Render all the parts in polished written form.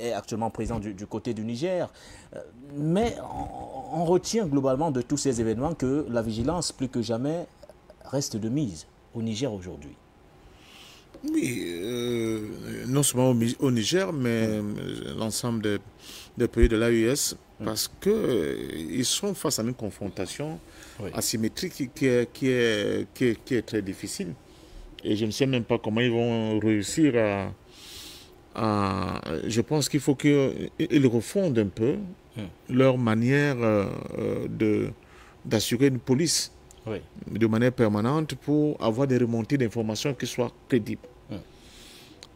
est actuellement présent du côté du Niger. Mais on retient globalement de tous ces événements que la vigilance, plus que jamais, reste de mise au Niger aujourd'hui. Oui, non seulement au Niger, mais l'ensemble des pays de l'AES, parce qu'ils sont face à une confrontation asymétrique qui est très difficile. Et je ne sais même pas comment ils vont réussir je pense qu'il faut qu'ils refondent un peu leur manière d'assurer une police de manière permanente pour avoir des remontées d'informations qui soient crédibles.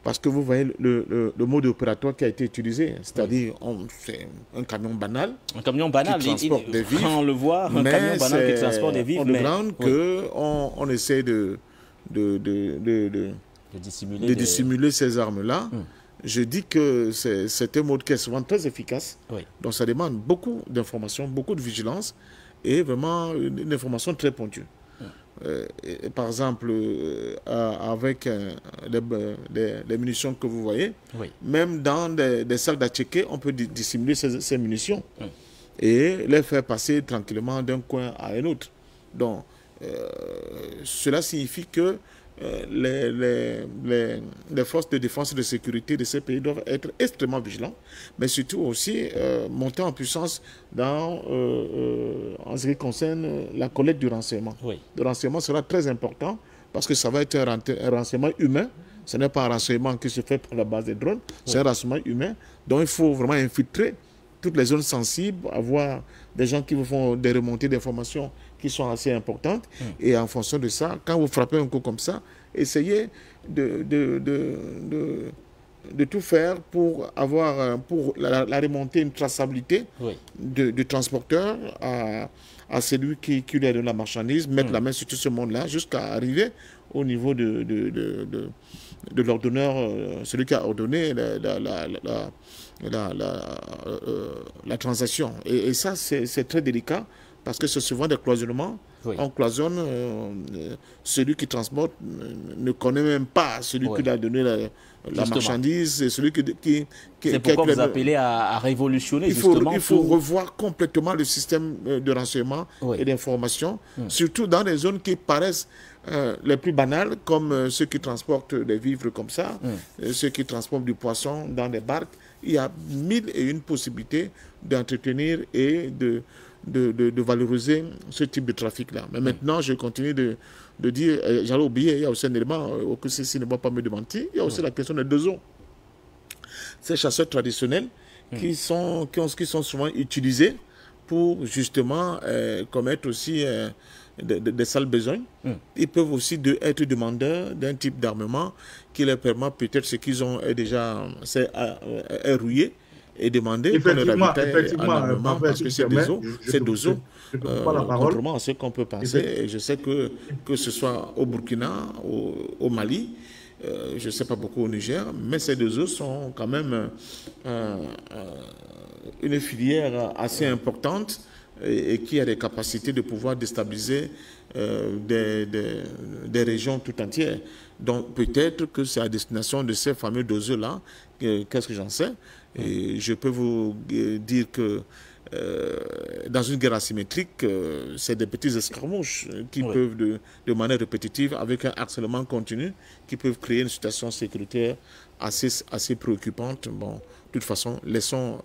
Parce que vous voyez le mode opératoire qui a été utilisé, c'est-à-dire c'est un camion banal. Un camion banal, qui transporte des vivres. On le voit, un camion banal qui transporte des vivres. Mais on essaie de dissimuler ces armes-là. Je dis que c'est un mode qui est souvent très efficace. Donc ça demande beaucoup d'informations, beaucoup de vigilance et vraiment une information très pointue. Par exemple, avec les munitions que vous voyez, même dans des sacs d'atchéké, on peut dissimuler ces munitions et les faire passer tranquillement d'un coin à un autre. Donc, cela signifie que les forces de défense et de sécurité de ces pays doivent être extrêmement vigilants, mais surtout aussi monter en puissance en ce qui concerne la collecte du renseignement. Le renseignement sera très important parce que ça va être un renseignement humain. Ce n'est pas un renseignement qui se fait par la base des drones, c'est un renseignement humain. Donc il faut vraiment infiltrer toutes les zones sensibles, avoir des gens qui vous font des remontées d'informations qui sont assez importantes. Et en fonction de ça, quand vous frappez un coup comme ça, essayez de tout faire pour avoir pour la remontée, une traçabilité du transporteur à celui qui lui a donné la marchandise, mettre la main sur tout ce monde-là jusqu'à arriver au niveau de l'ordonneur, celui qui a ordonné la transaction. Et ça, c'est très délicat parce que c'est souvent des cloisonnements. On cloisonne, celui qui transporte ne connaît même pas celui qui lui a donné la marchandise, et celui qui c'est pourquoi vous appelez à révolutionner il faut revoir complètement le système de renseignement et d'information, surtout dans des zones qui paraissent les plus banales, comme ceux qui transportent des vivres comme ça, ceux qui transportent du poisson dans des barques. Il y a 1001 possibilités d'entretenir et de valoriser ce type de trafic-là. Mais maintenant, je continue de dire, j'allais oublier, il y a aussi un élément, que ceci ne va pas me démentir, il y a aussi la question des deux eaux. Ces chasseurs traditionnels qui sont souvent utilisés pour justement commettre aussi des sales besognes. Ils peuvent aussi être demandeurs d'un type d'armement qui leur permet peut-être ce qu'ils ont déjà rouillé et demander qu'on les ravitaille en armement parce que c'est deux eaux, contrairement à ce qu'on peut penser. Et je sais que ce soit au Burkina, au Mali, je ne sais pas beaucoup au Niger, mais ces deux eaux sont quand même une filière assez importante et qui a des capacités de pouvoir déstabiliser des régions tout entières. Donc peut-être que c'est à destination de ces fameux deux eaux-là, qu'est-ce que j'en sais. Et je peux vous dire que dans une guerre asymétrique, c'est des petits escarmouches qui peuvent, de manière répétitive, avec un harcèlement continu, qui peuvent créer une situation sécuritaire assez préoccupante. Bon, de toute façon, laissons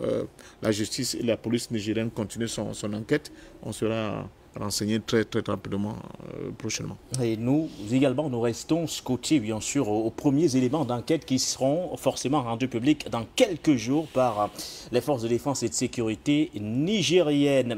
la justice et la police nigérienne continuer son enquête. On sera renseigner très rapidement prochainement. Et nous également, nous restons scotchés bien sûr aux premiers éléments d'enquête qui seront forcément rendus publics dans quelques jours par les forces de défense et de sécurité nigériennes.